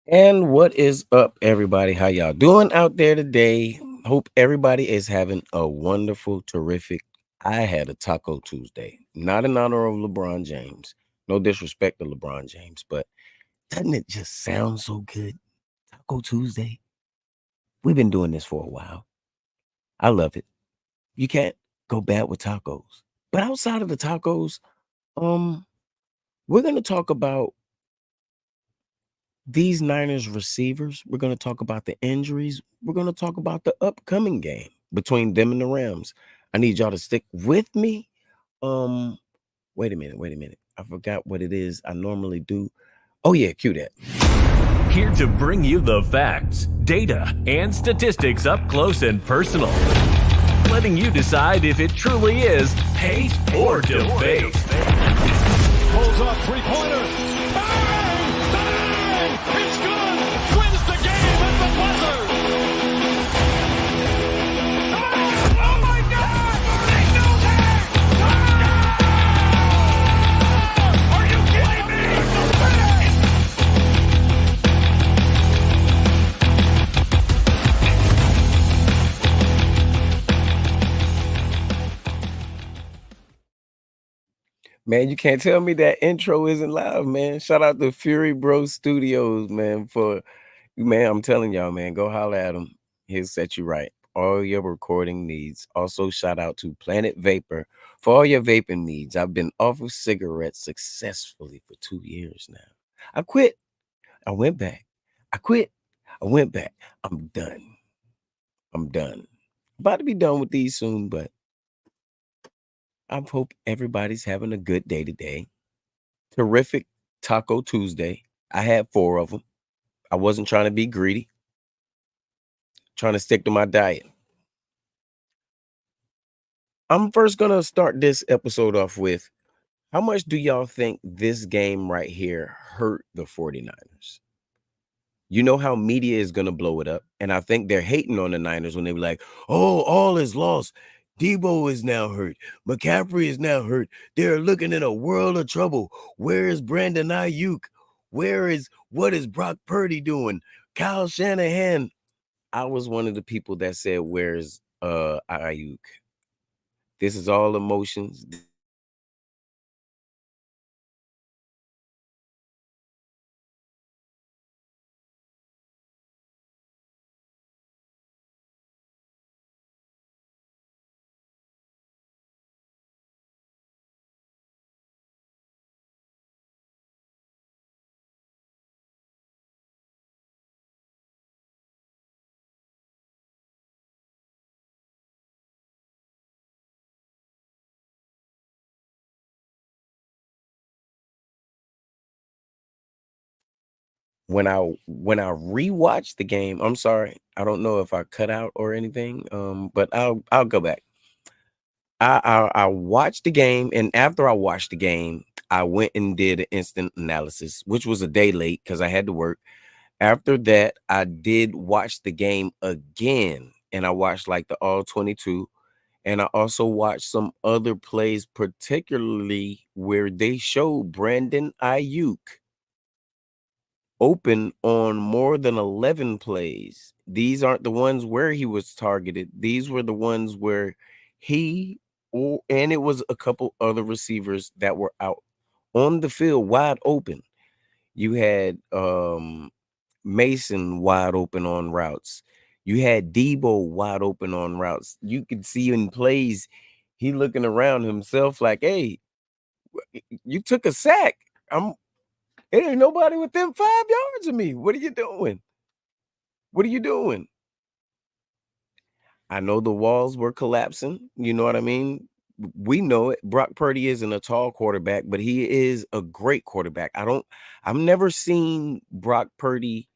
And what is up, everybody? How y'all doing out there today? Hope everybody is having a wonderful, terrific. I had a Taco Tuesday, not in honor of LeBron James. No disrespect to LeBron James, but doesn't it just sound so good? Taco Tuesday. We've been doing this for a while. I love it. You can't go bad with tacos. But outside of the tacos, um, we're gonna talk about these Niners receivers. We're going to talk about the injuries. We're going to talk about the upcoming game between them and the Rams. I need y'all to stick with me. Um, wait a minute. I forgot what it is I normally do. Oh yeah, cue that. Here to bring you the facts, data, and statistics up close and personal. Letting you decide if it truly is hate or debate. Pulls off three-pointer. Bang! Bang! It's good! Wins the game at the buzzer! Oh my God! They know that! Are you kidding me? Man, you can't tell me that intro isn't loud, man. Shout out to Fury Bro Studios, man, for man, I'm telling y'all, man, go holler at him. He'll set you right. All your recording needs. Also, shout out to Planet Vapor for all your vaping needs. I've been off of cigarettes successfully for 2 years now. I quit. I went back. I quit. I went back. I'm done. I'm done. About to be done with these soon, but I hope everybody's having a good day today. Terrific Taco Tuesday. I had 4 of them. I wasn't trying to be greedy, trying to stick to my diet. I'm first going to start this episode off with how much do y'all think this game right here hurt the 49ers? You know how media is going to blow it up. And I think they're hating on the Niners when they be like, oh, all is lost. Debo is now hurt. McCaffrey is now hurt. They're looking in a world of trouble. Where is Brandon Ayuk? What is Brock Purdy doing? Kyle Shanahan. I was one of the people that said, where's Ayuk? This is all emotions. When I rewatched the game, I'm sorry, I don't know if I cut out or anything, but I'll go back. I watched the game, and after I watched the game, I went and did an instant analysis, which was a day late because I had to work. After that, I did watch the game again, and I watched like the all 22, and I also watched some other plays, particularly where they showed Brandon Ayuk open on more than 11 plays. These aren't the ones where he was targeted. These were the ones where he and it was a couple other receivers that were out on the field wide open. You had Mason wide open on routes. You had Debo wide open on routes. You could see in plays he looking around himself like, "Hey, you took a sack. I'm It ain't nobody within 5 yards of me. What are you doing? What are you doing?" I know the walls were collapsing. You know what I mean? We know it. Brock Purdy isn't a tall quarterback, but he is a great quarterback. I've never seen Brock Purdy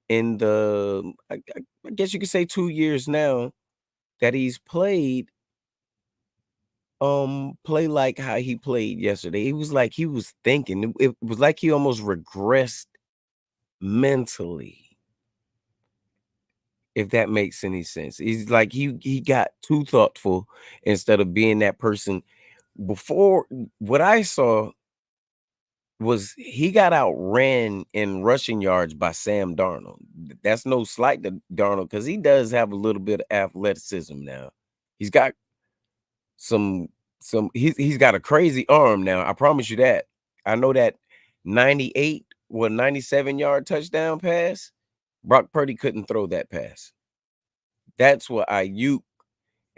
in I guess you could say 2 years now that he's played, play like how he played yesterday. He was like he was thinking. It was like he almost regressed mentally, if that makes any sense. He's like he got too thoughtful instead of being that person. Before, what I saw was he got outran in rushing yards by Sam Darnold. That's no slight to Darnold because he does have a little bit of athleticism now. He's got some he's got a crazy arm now. I promise you that. I know that 97-yard touchdown pass. Brock Purdy couldn't throw that pass. That's what Ayuk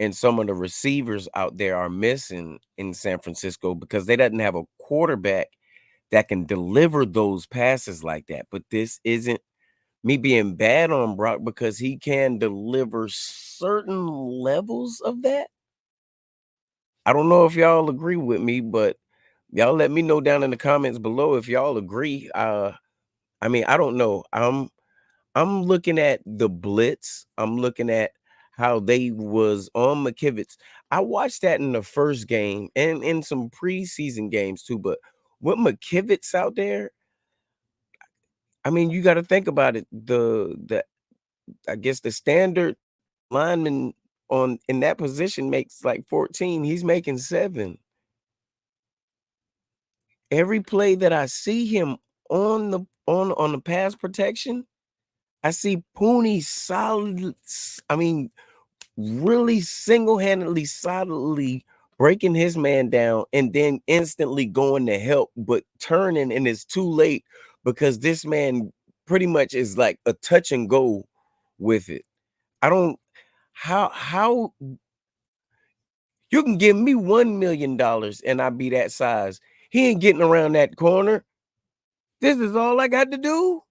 and some of the receivers out there are missing in San Francisco because they doesn't have a quarterback that can deliver those passes like that. But this isn't me being bad on Brock because he can deliver certain levels of that. I don't know if y'all agree with me, but y'all let me know down in the comments below if y'all agree. I mean, I don't know. I'm looking at the blitz. I'm looking at how they was on McKivitz. I watched that in the first game and in some preseason games too. But with McKivitz out there, I mean, you got to think about it. The I guess the standard lineman on in that position makes like 14. He's making 7. Every play that I see him on the pass protection, I see Pooney solid. I mean, really single-handedly, solidly breaking his man down and then instantly going to help, but turning and it's too late because this man pretty much is like a touch and go with it. I don't how you can give me $1 million and I be that size. He ain't getting around that corner. This is all I got to do.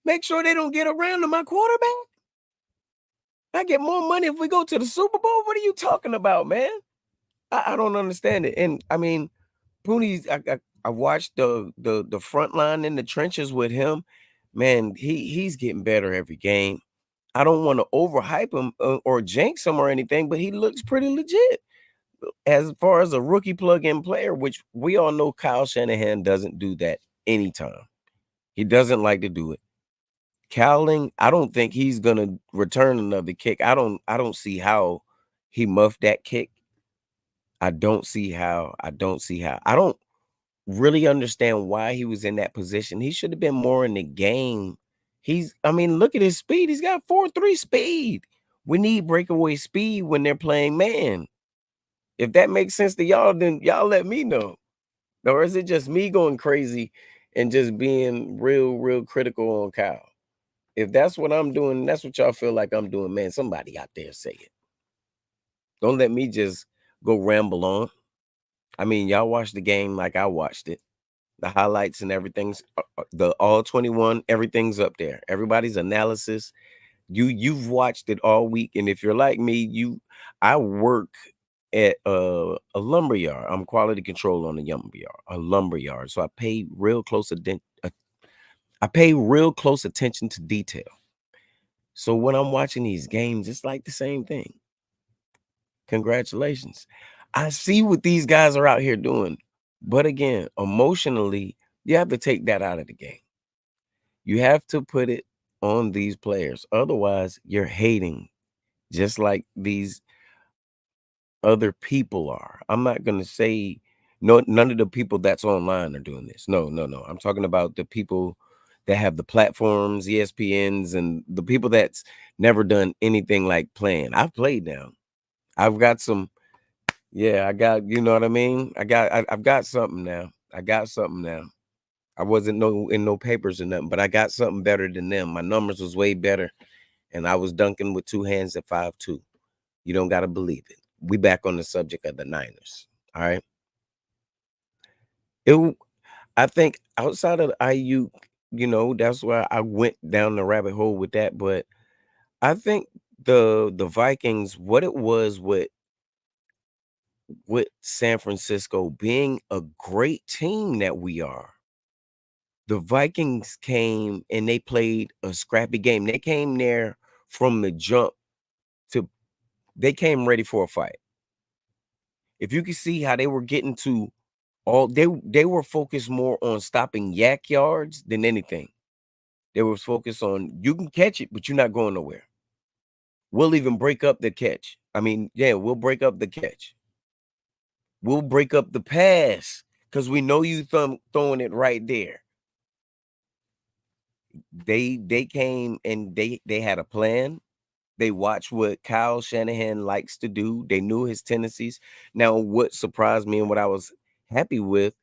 Make sure they don't get around to my quarterback. I get more money if we go to the Super Bowl. What are you talking about, man? I don't understand it. And I mean, Pooney's I watched the front line in the trenches with him. Man, he's getting better every game. I don't want to overhype him or jinx him or anything, but he looks pretty legit as far as a rookie plug-in player, which we all know Kyle Shanahan doesn't do that anytime. He doesn't like to do it. Cowling, I don't think he's gonna return another kick. I don't see how he muffed that kick. I don't see how. I don't really understand why he was in that position. He should have been more in the game. I mean, look at his speed. He's got 4.3 speed. We need breakaway speed when they're playing man. If that makes sense to y'all, then y'all let me know. Or is it just me going crazy and just being real critical on Kyle? If that's what I'm doing, that's what y'all feel like I'm doing, man, somebody out there say it. Don't let me just go ramble on. I mean, y'all watched the game like I watched it. The highlights and everything's the all 21, everything's up there. Everybody's analysis. You've watched it all week. And if you're like me, I work at a lumber yard. I'm quality control on a lumber yard. So I pay real close attention to detail. So when I'm watching these games, it's like the same thing. Congratulations. I see what these guys are out here doing. But again, emotionally, you have to take that out of the game. You have to put it on these players. Otherwise, you're hating just like these other people are. I'm not going to say none of the people that's online are doing this. No. I'm talking about the people that have the platforms, ESPNs, and the people that's never done anything like playing. I've played now. I've got some, I got, you know what I mean? I've got something now. I wasn't in no papers or nothing, but I got something better than them. My numbers was way better, and I was dunking with 2 hands at 5'2". You don't got to believe it. We back on the subject of the Niners. All right. I think outside of IU, that's why I went down the rabbit hole with that. But I think the Vikings, what it was with San Francisco being a great team that we are, the Vikings came and they played a scrappy game. They came there from the jump they came ready for a fight. If you can see how they were getting to they were focused more on stopping yak yards than anything. They were focused on you can catch it, but you're not going nowhere. We'll even break up the catch. I mean, we'll break up the catch. We'll break up the pass because we know you throwing it right there. They came and they had a plan. They watched what Kyle Shanahan likes to do. They knew his tendencies. Now, what surprised me and what I was happy with,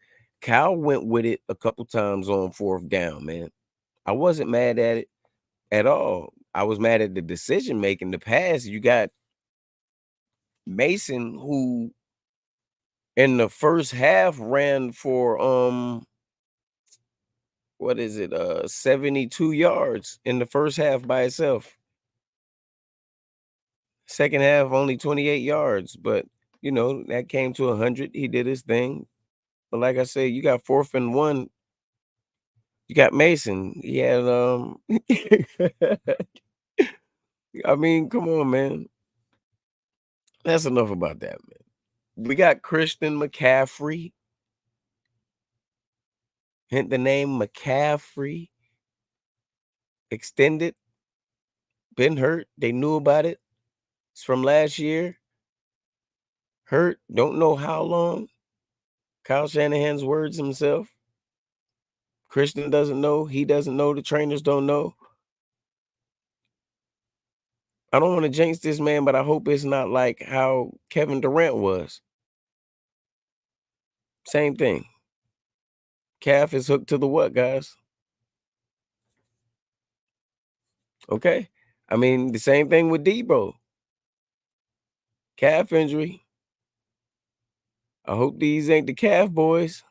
Kyle went with it a couple times on 4th down, man. I wasn't mad at it at all. I was mad at the decision making. The pass, you got Mason, who in the first half ran for what is it? 72 yards in the first half by itself. Second half only 28 yards, but you know, that came to 100. He did his thing. But like I said, you got 4th and 1. You got Mason. He had I mean, come on, man. That's enough about that, man. We got Christian McCaffrey. Hint the name McCaffrey. Extended. Been hurt. They knew about it. It's from last year. Hurt. Don't know how long. Kyle Shanahan's words himself. Christian doesn't know. He doesn't know. The trainers don't know. I don't want to jinx this man, but I hope it's not like how Kevin Durant was. Same thing. Calf is hooked to the what, guys? Okay. I mean, the same thing with Debo. Calf injury. I hope these ain't the calf boys.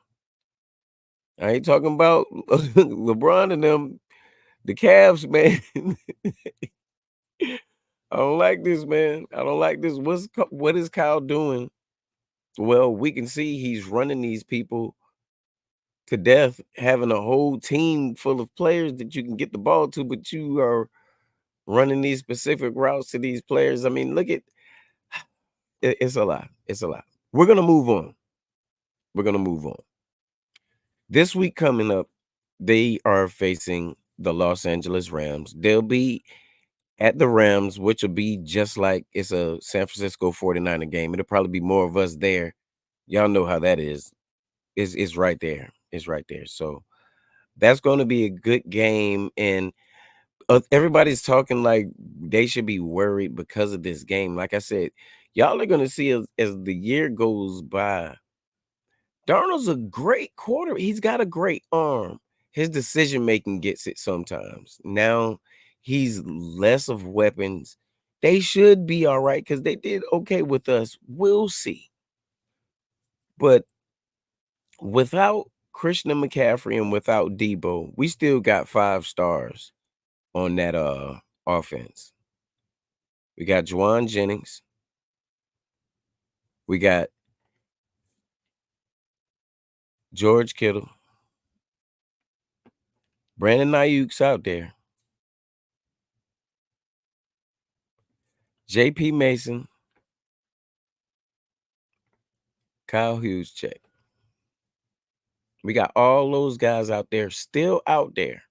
I ain't talking about LeBron and them, the Cavs, man. I don't like this, man. I don't like this. What is Kyle doing? Well, we can see he's running these people to death, having a whole team full of players that you can get the ball to, but you are running these specific routes to these players. I mean, look at it's a lot. It's a lot. We're gonna move on. We're gonna move on. This week coming up, they are facing the Los Angeles Rams. They'll be at the Rams, which will be just like it's a San Francisco 49er game. It'll probably be more of us there. Y'all know how that is. It's right there. It's right there. So that's going to be a good game. And everybody's talking like they should be worried because of this game. Like I said, y'all are going to see as the year goes by. Darnold's a great quarter. He's got a great arm. His decision making gets it sometimes. Now he's less of weapons. They should be all right because they did okay with us. We'll see. But without Christian McCaffrey and without Debo, we still got 5 stars on that offense. We got Juwan Jennings. We got George Kittle. Brandon Ayuk's out there. J.P. Mason. Kyle Juszczyk. We got all those guys out there, still out there.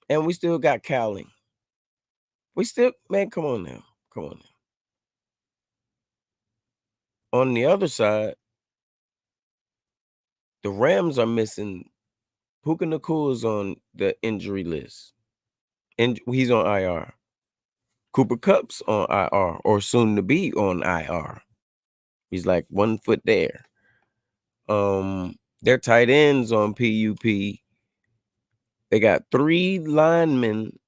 And we still got Cowling. We still, man, come on now. Come on now. On the other side, the Rams are missing. Puka Nacua is on the injury list. And he's on IR. Cooper Kupp's on IR, or soon to be on IR. He's like 1 foot there. Their tight ends on PUP. They got 3 linemen,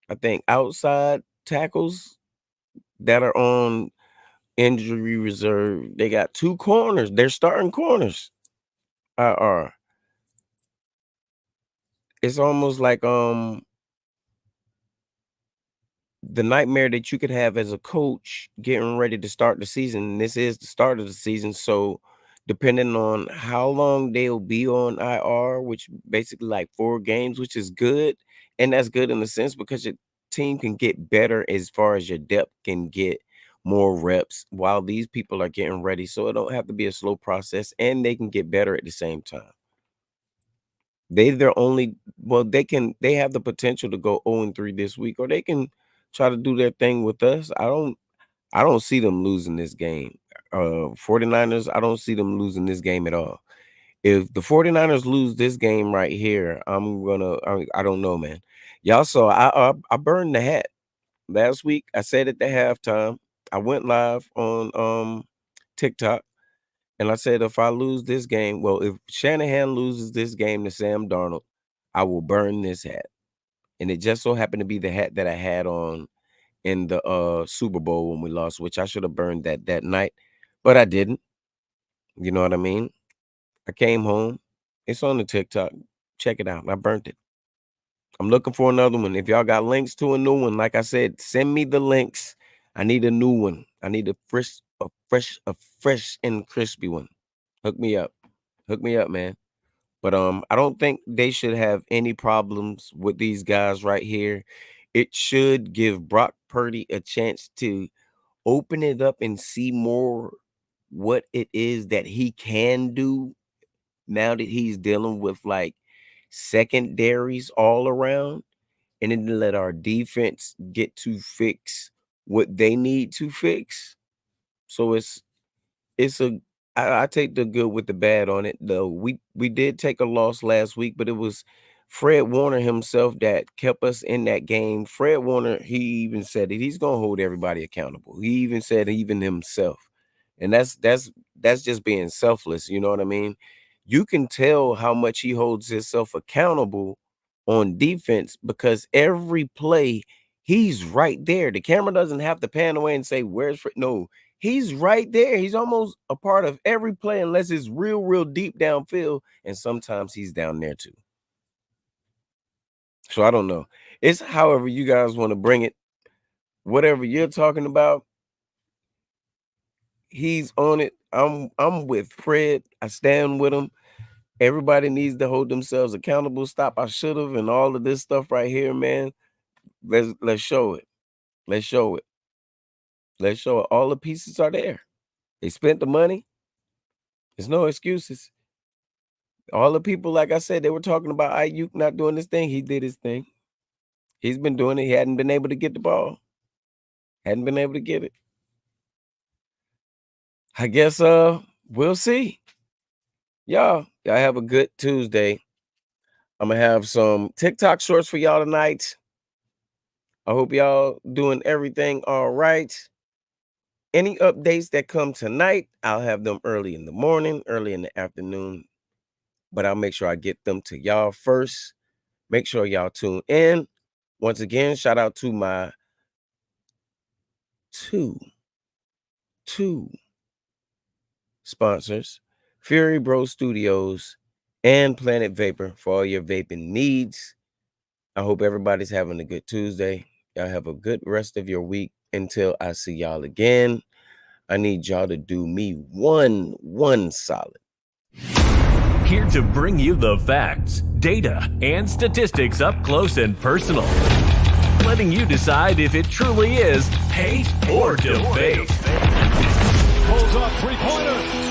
I think, outside tackles that are on injury reserve. They got 2 corners. They're starting corners. IR. It's almost like the nightmare that you could have as a coach getting ready to start the season. This is the start of the season, so depending on how long they'll be on IR, which basically like 4 games, which is good, and that's good in a sense because your team can get better as far as your depth can get more reps while these people are getting ready, so it don't have to be a slow process, and they can get better at the same time. They have the potential to go 0-3 this week, or they can try to do their thing with us. I don't see them losing this game. 49ers, I don't see them losing this game at all. If the 49ers lose this game right here, I don't know, man. Y'all saw I burned the hat last week. I said at the halftime, I went live on TikTok, and I said if I lose this game, well, if Shanahan loses this game to Sam Darnold, I will burn this hat. And it just so happened to be the hat that I had on in the Super Bowl when we lost, which I should have burned that night, but I didn't. You know what I mean? I came home. It's on the TikTok. Check it out. I burnt it. I'm looking for another one. If y'all got links to a new one, like I said, send me the links. I need a new one. I need a fresh and crispy one. Hook me up. Hook me up, man. But I don't think they should have any problems with these guys right here. It should give Brock Purdy a chance to open it up and see more what it is that he can do now that he's dealing with like secondaries all around, and then let our defense get to fix what they need to fix. So I take the good with the bad on it, though. We did take a loss last week, but it was Fred Warner himself that kept us in that game. Fred Warner, he even said it. He's gonna hold everybody accountable. He even said even himself. And that's just being selfless, you know what I mean? You can tell how much he holds himself accountable on defense because every play he's right there. The camera doesn't have to pan away and say, "Where's Fred?" No, he's right there. He's almost a part of every play unless it's real deep downfield, and sometimes he's down there too. So I don't know. It's however you guys want to bring it. Whatever you're talking about, he's on it. I'm with Fred. I stand with him. Everybody needs to hold themselves accountable. Stop. I should have, and all of this stuff right here, man. Let's show it. Let's show it. Let's show it. All the pieces are there. They spent the money. There's no excuses. All the people, like I said, they were talking about Ayuk not doing this thing. He did his thing. He's been doing it. He hadn't been able to get the ball. Hadn't been able to get it. I guess we'll see. Y'all have a good Tuesday. I'm gonna have some TikTok shorts for y'all tonight. I hope y'all doing everything all right. Any updates that come tonight, I'll have them early in the morning, early in the afternoon, but I'll make sure I get them to y'all first. Make sure y'all tune in. Once again, shout out to my two sponsors, Fury Bro Studios and Planet Vapor, for all your vaping needs. I hope everybody's having a good Tuesday. Y'all have a good rest of your week. Until I see y'all again, I need y'all to do me one solid. Here to bring you the facts, data, and statistics up close and personal. Letting you decide if it truly is hate or debate. Pulls up three-pointer.